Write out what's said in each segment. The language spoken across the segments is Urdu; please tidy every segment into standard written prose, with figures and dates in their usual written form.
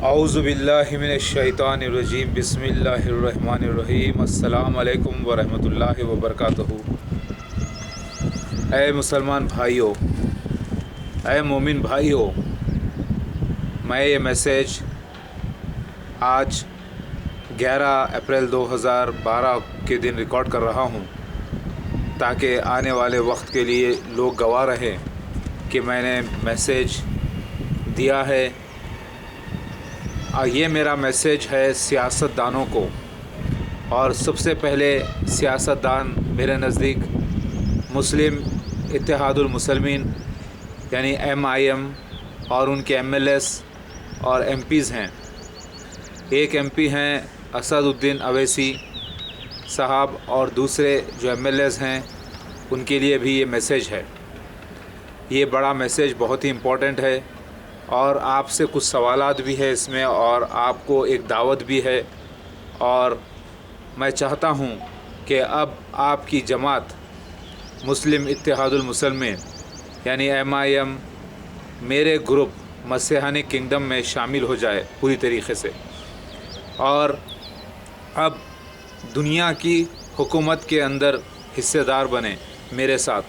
اعوذ باللہ من الشیطان الرجیم بسم اللہ الرحمن الرحیم السلام علیکم ورحمۃ اللہ وبرکاتہ۔ اے مسلمان بھائیوں، اے مومن بھائیوں، میں یہ میسیج آج 11 اپریل 2012 کے دن ریکارڈ کر رہا ہوں تاکہ آنے والے وقت کے لیے لوگ گواہ رہیں کہ میں نے میسیج دیا ہے۔ یہ میرا میسیج ہے سیاست دانوں کو، اور سب سے پہلے سیاست دان میرے نزدیک مسلم اتحاد المسلمین یعنی MIM اور ان کے MLAs اور MPs ہیں۔ ایک MP ہیں اسد الدین اویسی صاحب، اور دوسرے جو MLAs ہیں ان کے لیے بھی یہ میسیج ہے۔ یہ بڑا میسیج بہت ہی امپورٹنٹ ہے، اور آپ سے کچھ سوالات بھی ہے اس میں، اور آپ کو ایک دعوت بھی ہے۔ اور میں چاہتا ہوں کہ اب آپ کی جماعت مسلم اتحاد المسلمین یعنی MIM میرے گروپ مسیحانک کنگڈم میں شامل ہو جائے پوری طریقے سے، اور اب دنیا کی حکومت کے اندر حصے دار بنے میرے ساتھ۔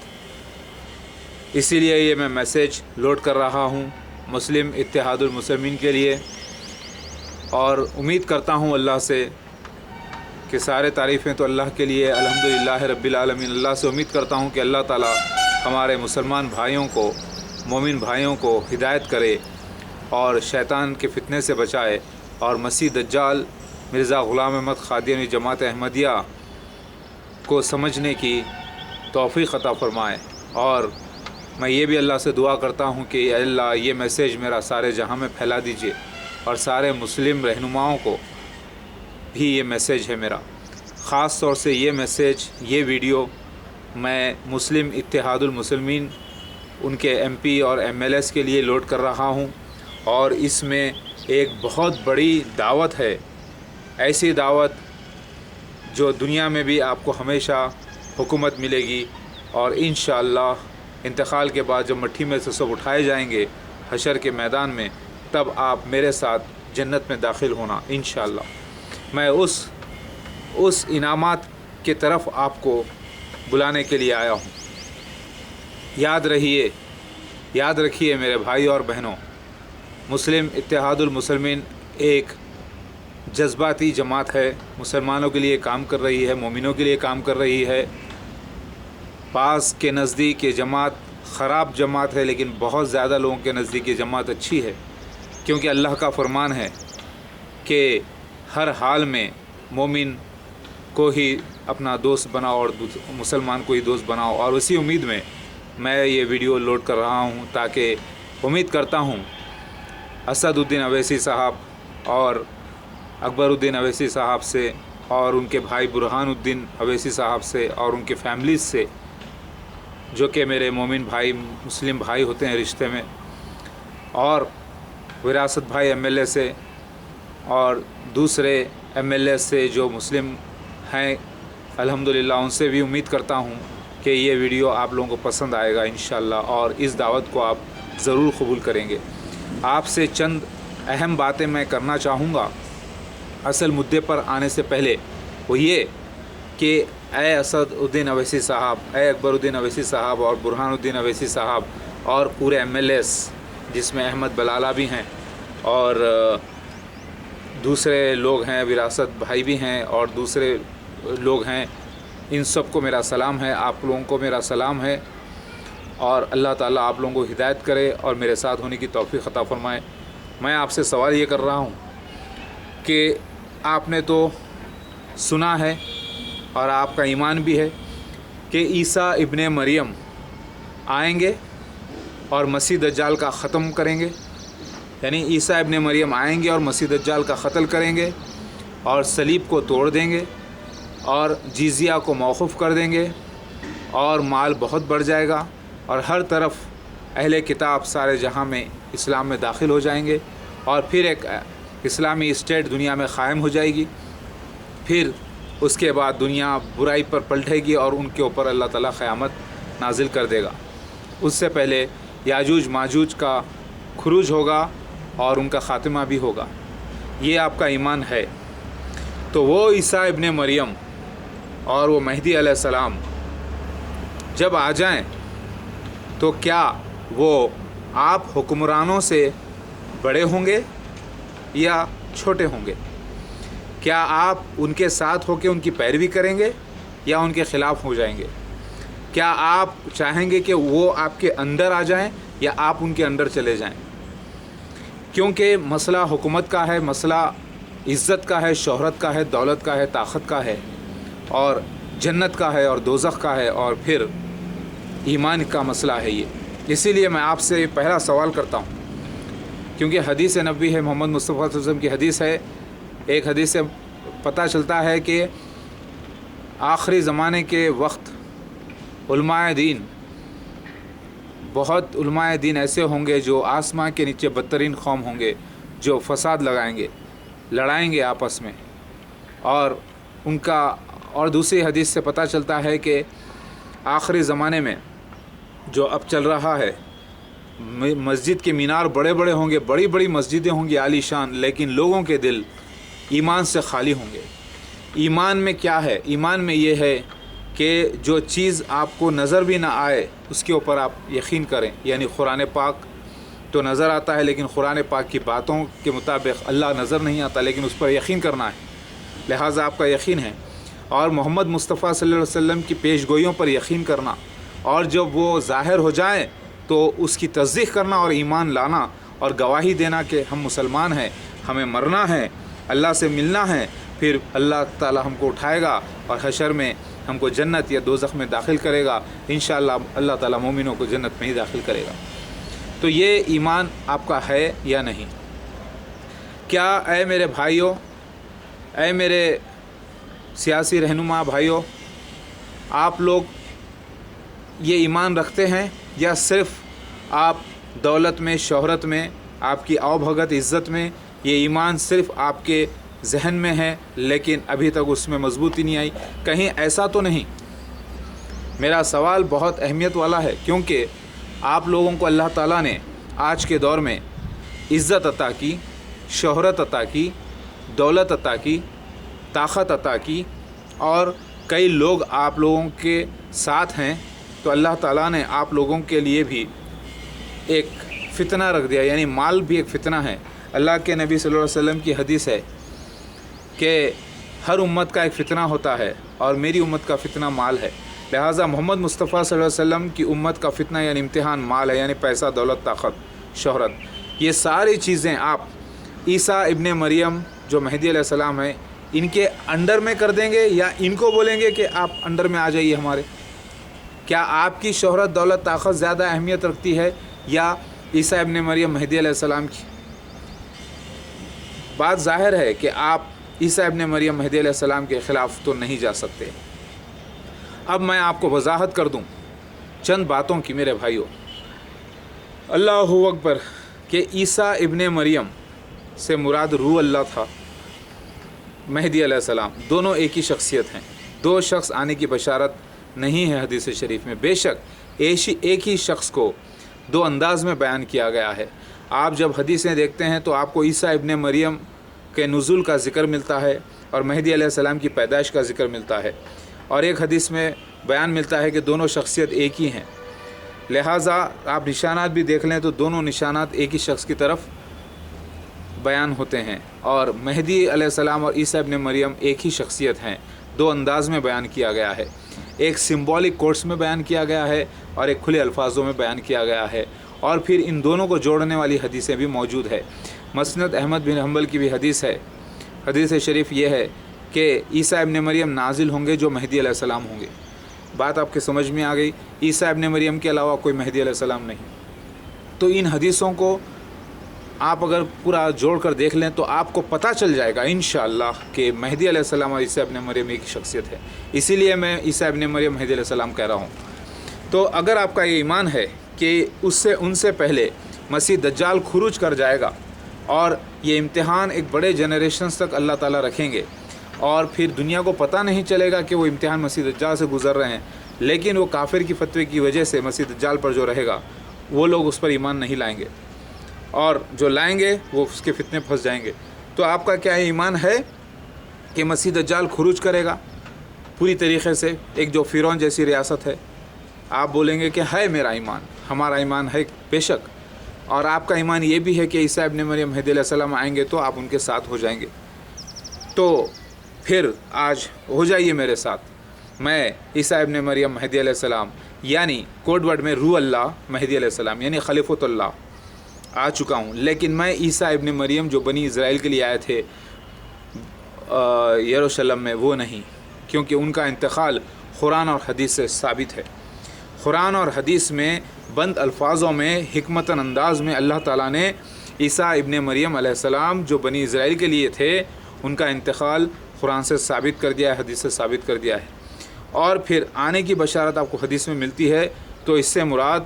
اسی لیے یہ میں میسیج لوڈ کر رہا ہوں مسلم اتحاد المسلمین کے لیے، اور امید کرتا ہوں اللہ سے کہ سارے تعریفیں تو اللہ کے لیے، الحمدللہ رب العالمین۔ اللہ سے امید کرتا ہوں کہ اللہ تعالی ہمارے مسلمان بھائیوں کو، مومن بھائیوں کو ہدایت کرے اور شیطان کے فتنے سے بچائے، اور مسیح دجال مرزا غلام احمد قادیانی جماعت احمدیہ کو سمجھنے کی توفیق عطا فرمائے۔ اور میں یہ بھی اللہ سے دعا کرتا ہوں کہ اے اللہ یہ میسیج میرا سارے جہاں میں پھیلا دیجئے، اور سارے مسلم رہنماؤں کو بھی یہ میسیج ہے میرا۔ خاص طور سے یہ میسیج، یہ ویڈیو میں مسلم اتحاد المسلمین ان کے MP اور MLAs کے لیے لوڈ کر رہا ہوں، اور اس میں ایک بہت بڑی دعوت ہے، ایسی دعوت جو دنیا میں بھی آپ کو ہمیشہ حکومت ملے گی، اور انشاءاللہ انتقال کے بعد جب مٹھی میں سے سب اٹھائے جائیں گے حشر کے میدان میں، تب آپ میرے ساتھ جنت میں داخل ہونا انشاءاللہ۔ میں اس انعامات کے طرف آپ کو بلانے کے لیے آیا ہوں۔ یاد رکھیے میرے بھائی اور بہنوں، مسلم اتحاد المسلمین ایک جذباتی جماعت ہے، مسلمانوں کے لیے کام کر رہی ہے، مومنوں کے لیے کام کر رہی ہے۔ بعض کے نزدیک یہ جماعت خراب جماعت ہے، لیکن بہت زیادہ لوگوں کے نزدیک یہ جماعت اچھی ہے، کیونکہ اللہ کا فرمان ہے کہ ہر حال میں مومن کو ہی اپنا دوست بناؤ اور مسلمان کو ہی دوست بناؤ۔ اور اسی امید میں میں یہ ویڈیو لوڈ کر رہا ہوں، تاکہ امید کرتا ہوں اسد الدین اویسی صاحب اور اکبر الدین اویسی صاحب سے، اور ان کے بھائی برہان الدین اویسی صاحب سے، اور ان کے فیملیز سے، جو کہ میرے مومن بھائی، مسلم بھائی ہوتے ہیں رشتے میں، اور وراثت بھائی MLA سے، اور دوسرے MLA سے جو مسلم ہیں الحمدللہ، ان سے بھی امید کرتا ہوں کہ یہ ویڈیو آپ لوگوں کو پسند آئے گا انشاءاللہ، اور اس دعوت کو آپ ضرور قبول کریں گے۔ آپ سے چند اہم باتیں میں کرنا چاہوں گا اصل مدعے پر آنے سے پہلے، وہ یہ کہ اے اسد الدین اویسی صاحب، اے اکبر الدین اویسی صاحب، اور برہان الدین اویسی صاحب، اور پورے MLAs جس میں احمد بلالہ بھی ہیں، اور دوسرے لوگ ہیں، وراثت بھائی بھی ہیں، اور دوسرے لوگ ہیں، ان سب کو میرا سلام ہے، آپ لوگوں کو میرا سلام ہے، اور اللہ تعالیٰ آپ لوگوں کو ہدایت کرے اور میرے ساتھ ہونے کی توفیق عطا فرمائے۔ میں آپ سے سوال یہ کر رہا ہوں کہ آپ نے تو سنا ہے، اور آپ کا ایمان بھی ہے کہ عیسیٰ ابن مریم آئیں گے اور مسیح دجال کا ختم کریں گے، یعنی عیسیٰ ابن مریم آئیں گے اور مسیح دجال کا قتل کریں گے، اور صلیب کو توڑ دیں گے، اور جزیہ کو موقوف کر دیں گے، اور مال بہت بڑھ جائے گا، اور ہر طرف اہل کتاب سارے جہاں میں اسلام میں داخل ہو جائیں گے، اور پھر ایک اسلامی اسٹیٹ دنیا میں قائم ہو جائے گی۔ پھر اس کے بعد دنیا برائی پر پلٹے گی، اور ان کے اوپر اللہ تعالیٰ قیامت نازل کر دے گا۔ اس سے پہلے یاجوج ماجوج کا خروج ہوگا، اور ان کا خاتمہ بھی ہوگا۔ یہ آپ کا ایمان ہے، تو وہ عیسیٰ ابن مریم اور وہ مہدی علیہ السلام جب آ جائیں تو کیا وہ آپ حکمرانوں سے بڑے ہوں گے یا چھوٹے ہوں گے؟ کیا آپ ان کے ساتھ ہو کے ان کی پیروی کریں گے یا ان کے خلاف ہو جائیں گے؟ کیا آپ چاہیں گے کہ وہ آپ کے اندر آ جائیں یا آپ ان کے اندر چلے جائیں؟ کیونکہ مسئلہ حکومت کا ہے، مسئلہ عزت کا ہے، شہرت کا ہے، دولت کا ہے، طاقت کا ہے، اور جنت کا ہے اور دوزخ کا ہے، اور پھر ایمان کا مسئلہ ہے یہ۔ اسی لیے میں آپ سے پہلا سوال کرتا ہوں، کیونکہ حدیث نبوی ہے، محمد مصطفیٰ صلی اللہ علیہ وسلم کی حدیث ہے۔ ایک حدیث سے پتہ چلتا ہے کہ آخری زمانے کے وقت علماء دین، بہت علماء دین ایسے ہوں گے جو آسمان کے نیچے بدترین قوم ہوں گے، جو فساد لگائیں گے، لڑائیں گے آپس میں، اور ان کا، اور دوسری حدیث سے پتہ چلتا ہے کہ آخری زمانے میں جو اب چل رہا ہے، مسجد کے مینار بڑے بڑے ہوں گے، بڑی بڑی مسجدیں ہوں گی عالی شان، لیکن لوگوں کے دل ایمان سے خالی ہوں گے۔ ایمان میں کیا ہے؟ ایمان میں یہ ہے کہ جو چیز آپ کو نظر بھی نہ آئے اس کے اوپر آپ یقین کریں، یعنی قرآن پاک تو نظر آتا ہے لیکن قرآن پاک کی باتوں کے مطابق اللہ نظر نہیں آتا، لیکن اس پر یقین کرنا ہے، لہٰذا آپ کا یقین ہے۔ اور محمد مصطفیٰ صلی اللہ علیہ وسلم کی پیش گوئیوں پر یقین کرنا، اور جب وہ ظاہر ہو جائیں تو اس کی تصدیق کرنا اور ایمان لانا اور گواہی دینا کہ ہم مسلمان ہیں، ہمیں مرنا ہے، اللہ سے ملنا ہے، پھر اللہ تعالی ہم کو اٹھائے گا اور حشر میں ہم کو جنت یا دوزخ میں داخل کرے گا۔ انشاءاللہ اللہ تعالی مومنوں کو جنت میں ہی داخل کرے گا۔ تو یہ ایمان آپ کا ہے یا نہیں؟ کیا اے میرے بھائیوں، اے میرے سیاسی رہنما بھائیوں، آپ لوگ یہ ایمان رکھتے ہیں، یا صرف آپ دولت میں، شہرت میں، آپ کی آؤ بھگت عزت میں یہ ایمان صرف آپ کے ذہن میں ہے لیکن ابھی تک اس میں مضبوطی نہیں آئی؟ کہیں ایسا تو نہیں؟ میرا سوال بہت اہمیت والا ہے، کیونکہ آپ لوگوں کو اللہ تعالیٰ نے آج کے دور میں عزت عطا کی، شہرت عطا کی، دولت عطا کی، طاقت عطا کی، اور کئی لوگ آپ لوگوں کے ساتھ ہیں، تو اللہ تعالیٰ نے آپ لوگوں کے لیے بھی ایک فتنہ رکھ دیا، یعنی مال بھی ایک فتنہ ہے۔ اللہ کے نبی صلی اللہ علیہ وسلم کی حدیث ہے کہ ہر امت کا ایک فتنہ ہوتا ہے اور میری امت کا فتنہ مال ہے، لہٰذا محمد مصطفیٰ صلی اللہ علیہ وسلم کی امت کا فتنہ یعنی امتحان مال ہے، یعنی پیسہ، دولت، طاقت، شہرت۔ یہ ساری چیزیں آپ عیسیٰ ابن مریم جو مہدی علیہ السلام ہیں ان کے انڈر میں کر دیں گے، یا ان کو بولیں گے کہ آپ انڈر میں آ جائیے ہمارے؟ کیا آپ کی شہرت، دولت، طاقت زیادہ اہمیت رکھتی ہے یا عیسیٰ ابن مریم مہدی علیہ السلام کی؟ بات ظاہر ہے کہ آپ عیسیٰ ابن مریم مہدی علیہ السلام کے خلاف تو نہیں جا سکتے۔ اب میں آپ کو وضاحت کر دوں چند باتوں کی میرے بھائیوں۔ اللہ اکبر، کہ عیسیٰ ابن مریم سے مراد روح اللہ تھا، مہدی علیہ السلام دونوں ایک ہی شخصیت ہیں، دو شخص آنے کی بشارت نہیں ہے حدیث شریف میں۔ بے شک ایک ہی شخص کو دو انداز میں بیان کیا گیا ہے۔ آپ جب حدیثیں دیکھتے ہیں تو آپ کو عیسیٰ ابن مریم کے نزول کا ذکر ملتا ہے اور مہدی علیہ السلام کی پیدائش کا ذکر ملتا ہے، اور ایک حدیث میں بیان ملتا ہے کہ دونوں شخصیت ایک ہی ہیں۔ لہٰذا آپ نشانات بھی دیکھ لیں تو دونوں نشانات ایک ہی شخص کی طرف بیان ہوتے ہیں، اور مہدی علیہ السلام اور عیسیٰ ابن مریم ایک ہی شخصیت ہیں، دو انداز میں بیان کیا گیا ہے، ایک سمبولک کوٹس میں بیان کیا گیا ہے اور ایک کھلے الفاظوں میں بیان کیا گیا ہے، اور پھر ان دونوں کو جوڑنے والی حدیثیں بھی موجود ہے۔ مسند احمد بن حنبل کی بھی حدیث ہے، حدیث شریف یہ ہے کہ عیسیٰ ابن مریم نازل ہوں گے جو مہدی علیہ السلام ہوں گے۔ بات آپ کے سمجھ میں آ گئی؟ عیسیٰ ابن مریم کے علاوہ کوئی مہدی علیہ السلام نہیں۔ تو ان حدیثوں کو آپ اگر پورا جوڑ کر دیکھ لیں تو آپ کو پتہ چل جائے گا انشاءاللہ کہ مہدی علیہ السلام اور عیسیٰ ابن مریم ایک شخصیت ہے۔ اسی لیے میں عیسیٰ ابن مریم مہدی علیہ السلام کہہ رہا ہوں۔ تو اگر آپ کا یہ ایمان ہے کہ ان سے پہلے مسیح دجال خروج کر جائے گا اور یہ امتحان ایک بڑے جنریشنز تک اللہ تعالیٰ رکھیں گے، اور پھر دنیا کو پتہ نہیں چلے گا کہ وہ امتحان مسیح دجال سے گزر رہے ہیں، لیکن وہ کافر کی فتوے کی وجہ سے مسیح دجال پر جو رہے گا وہ لوگ اس پر ایمان نہیں لائیں گے، اور جو لائیں گے وہ اس کے فتنے پھنس جائیں گے۔ تو آپ کا کیا ایمان ہے کہ مسیح دجال خروج کرے گا پوری طریقے سے، ایک جو فرعون جیسی ریاست ہے؟ آپ بولیں گے کہ ہے میرا ایمان، ہمارا ایمان ہے بے شک، اور آپ کا ایمان یہ بھی ہے کہ عیسیٰ ابن مریم مہدی علیہ السلام آئیں گے تو آپ ان کے ساتھ ہو جائیں گے۔ تو پھر آج ہو جائیے میرے ساتھ، میں عیسیٰ ابن مریم مہدی علیہ السلام یعنی کوڈ ورڈ میں روح اللہ مہدی علیہ السلام یعنی خلیفۃ اللہ آ چکا ہوں، لیکن میں عیسیٰ ابن مریم جو بنی اسرائیل کے لیے آئے تھے یروشلم میں وہ نہیں، کیونکہ ان کا انتقال قرآن اور حدیث سے ثابت ہے۔ قرآن اور حدیث میں بند الفاظوں میں حکمتاً انداز میں اللہ تعالیٰ نے عیسیٰ ابن مریم علیہ السلام جو بنی اسرائیل کے لیے تھے ان کا انتقال قرآن سے ثابت کر دیا ہے، حدیث سے ثابت کر دیا ہے، اور پھر آنے کی بشارت آپ کو حدیث میں ملتی ہے۔ تو اس سے مراد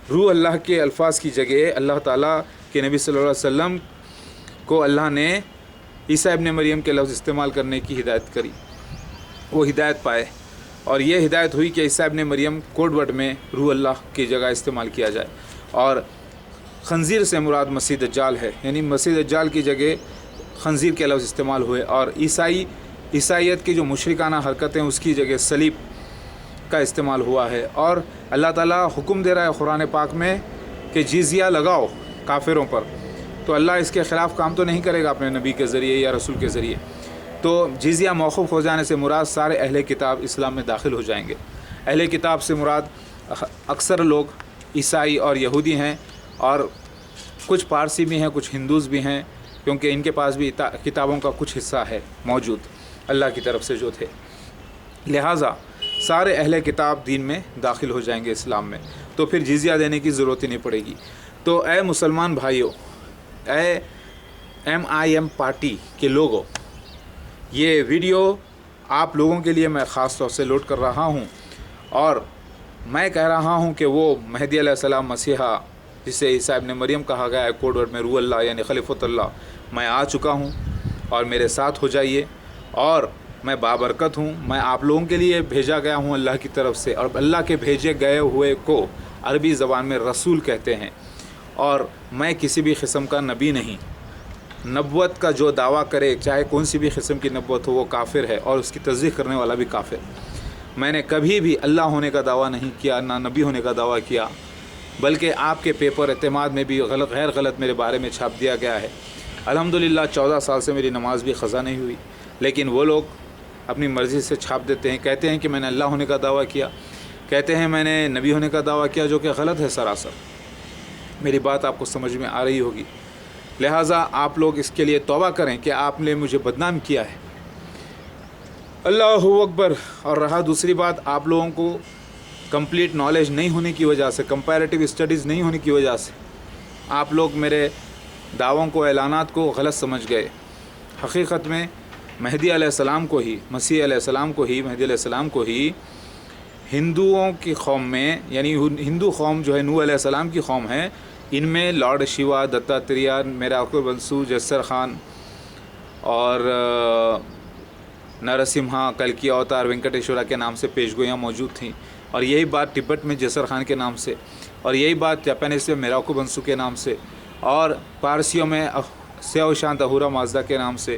روح اللہ کے الفاظ کی جگہ اللہ تعالیٰ کے نبی صلی اللہ علیہ وسلم کو اللہ نے عیسیٰ ابن مریم کے لفظ استعمال کرنے کی ہدایت کری، وہ ہدایت پائے، اور یہ ہدایت ہوئی کہ عیسیٰ ابن مریم کوڈ ورڈ میں روح اللہ کی جگہ استعمال کیا جائے، اور خنزیر سے مراد مسیح دجال ہے، یعنی مسیح دجال کی جگہ خنزیر کے لفظ استعمال ہوئے، اور عیسائیت کی جو مشرکانہ حرکتیں اس کی جگہ صلیب کا استعمال ہوا ہے، اور اللہ تعالیٰ حکم دے رہا ہے قرآن پاک میں کہ جزیہ لگاؤ کافروں پر، تو اللہ اس کے خلاف کام تو نہیں کرے گا اپنے نبی کے ذریعے یا رسول کے ذریعے۔ تو جزیہ موقوف ہو جانے سے مراد سارے اہل کتاب اسلام میں داخل ہو جائیں گے۔ اہل کتاب سے مراد اکثر لوگ عیسائی اور یہودی ہیں، اور کچھ پارسی بھی ہیں، کچھ ہندوز بھی ہیں، کیونکہ ان کے پاس بھی کتابوں کا کچھ حصہ ہے موجود اللہ کی طرف سے جو تھے، لہٰذا سارے اہل کتاب دین میں داخل ہو جائیں گے اسلام میں، تو پھر جزیہ دینے کی ضرورت ہی نہیں پڑے گی۔ تو اے مسلمان بھائیوں، اے MIM پارٹی کے لوگوں، یہ ویڈیو آپ لوگوں کے لیے میں خاص طور سے لوڈ کر رہا ہوں، اور میں کہہ رہا ہوں کہ وہ مہدی علیہ السلام مسیحا جسے عیسیٰ ابن مریم کہا گیا ہے کوڈ ورڈ میں روح اللہ یعنی خلیفۃ اللہ، میں آ چکا ہوں، اور میرے ساتھ ہو جائیے، اور میں بابرکت ہوں، میں آپ لوگوں کے لیے بھیجا گیا ہوں اللہ کی طرف سے، اور اللہ کے بھیجے گئے ہوئے کو عربی زبان میں رسول کہتے ہیں، اور میں کسی بھی قسم کا نبی نہیں۔ نبوت کا جو دعویٰ کرے چاہے کون سی بھی قسم کی نبوت ہو وہ کافر ہے، اور اس کی تصدیق کرنے والا بھی کافر۔ میں نے کبھی بھی اللہ ہونے کا دعویٰ نہیں کیا، نہ نبی ہونے کا دعویٰ کیا، بلکہ آپ کے پیپر اعتماد میں بھی غیر غلط میرے بارے میں چھاپ دیا گیا ہے۔ الحمدللہ 14 سال سے میری نماز بھی قضا نہیں ہوئی، لیکن وہ لوگ اپنی مرضی سے چھاپ دیتے ہیں، کہتے ہیں کہ میں نے اللہ ہونے کا دعویٰ کیا، کہتے ہیں میں نے نبی ہونے کا دعویٰ کیا، جو کہ غلط ہے سراسر۔ میری بات آپ کو سمجھ میں آ رہی ہوگی، لہٰذا آپ لوگ اس کے لیے توبہ کریں کہ آپ نے مجھے بدنام کیا ہے۔ اللہ اکبر۔ اور رہا دوسری بات، آپ لوگوں کو کمپلیٹ نالج نہیں ہونے کی وجہ سے، کمپیریٹیو اسٹڈیز نہیں ہونے کی وجہ سے آپ لوگ میرے دعووں کو، اعلانات کو غلط سمجھ گئے۔ حقیقت میں مہدی علیہ السلام کو ہی، مسیح علیہ السلام کو ہی، مہدی علیہ السلام کو ہی ہندوؤں کی قوم میں، یعنی ہندو قوم جو ہے نوح علیہ السلام کی قوم ہے، ان میں لارڈ شیوا، دتاتریہ، میراکل بنسو، جسر خان اور نرسمہا، کلکی اوتار، وینکٹیشورا کے نام سے پیشگویاں موجود تھیں، اور یہی بات تبت میں جسر خان کے نام سے، اور یہی بات جاپانیز میں میراکل بنسو کے نام سے، اور پارسیوں میں سیو شانت اہورا مازدا کے نام سے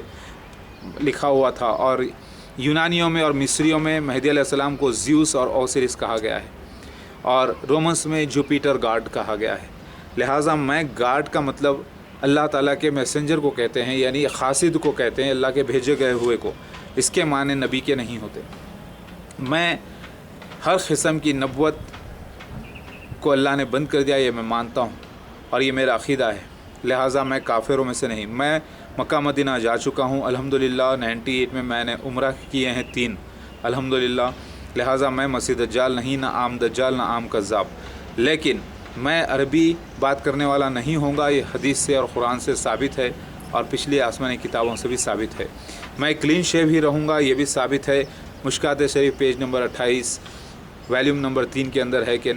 لکھا ہوا تھا، اور یونانیوں میں اور مصریوں میں مہدی علیہ السلام کو زیوس اور اوسیرس کہا گیا ہے، اور رومنس میں جوپیٹر گاڈ کہا گیا ہے۔ لہٰذا میں گاڈ کا مطلب اللہ تعالیٰ کے میسنجر کو کہتے ہیں، یعنی قاصد کو کہتے ہیں، اللہ کے بھیجے گئے ہوئے کو، اس کے معنی نبی کے نہیں ہوتے۔ میں ہر قسم کی نبوت کو اللہ نے بند کر دیا، یہ میں مانتا ہوں، اور یہ میرا عقیدہ ہے، لہٰذا میں کافروں میں سے نہیں۔ میں مکہ مدینہ جا چکا ہوں الحمدللہ، 98 میں میں نے عمرہ کیے ہیں 3 الحمدللہ، لہٰذا میں مسیح دجال نہیں، نہ عام دجال، نہ عام کذاب، لیکن میں عربی بات کرنے والا نہیں ہوں گا، یہ حدیث سے اور قرآن سے ثابت ہے، اور پچھلی آسمانی کتابوں سے بھی ثابت ہے۔ میں کلین شیو ہی رہوں گا، یہ بھی ثابت ہے، مشکات شریف پیج نمبر 28 والیوم نمبر 3 کے اندر ہے کہ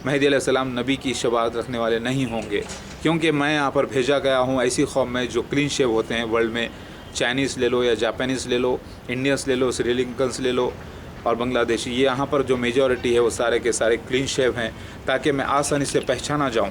مہدی علیہ السلام نبی کی شباہت رکھنے والے نہیں ہوں گے، کیونکہ میں یہاں پر بھیجا گیا ہوں ایسی قوم میں جو کلین شیو ہوتے ہیں ورلڈ میں، چائنیز لے لو یا جاپانیز لے لو، انڈینس لے لو، سری لنکنس لے لو اور بنگلہ دیشی، یہ یہاں پر جو میجورٹی ہے وہ سارے کے سارے کلین شیو ہیں، تاکہ میں آسانی سے پہچانا جاؤں۔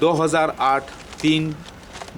2008 3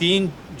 3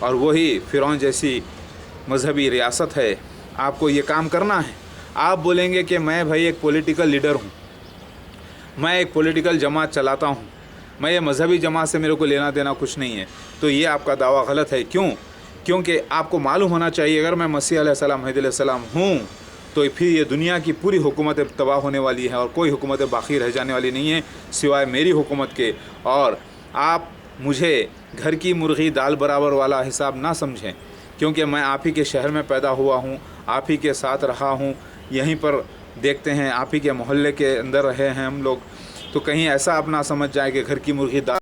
اور وہی فرعون جیسی مذہبی ریاست ہے. آپ کو یہ کام کرنا ہے. آپ بولیں گے کہ میں بھائی ایک پولیٹیکل لیڈر ہوں, میں ایک پولیٹیکل جماعت چلاتا ہوں, میں یہ مذہبی جماعت سے میرے کو لینا دینا کچھ نہیں ہے, تو یہ آپ کا دعویٰ غلط ہے. کیونکہ آپ کو معلوم ہونا چاہیے اگر میں مسیح علیہ السلام مہدی علیہ السلام ہوں تو پھر یہ دنیا کی پوری حکومتیں تباہ ہونے والی ہیں اور کوئی حکومتیں باقی رہ جانے والی نہیں ہیں سوائے میری حکومت کے. اور آپ مجھے گھر کی مرغی دال برابر والا حساب نہ سمجھیں, کیونکہ میں آپ ہی کے شہر میں پیدا ہوا ہوں, آپ ہی کے ساتھ رہا ہوں, یہیں پر دیکھتے ہیں آپ ہی کے محلے کے اندر رہے ہیں ہم لوگ. تو کہیں ایسا آپ نہ سمجھ جائیں کہ گھر کی مرغی دال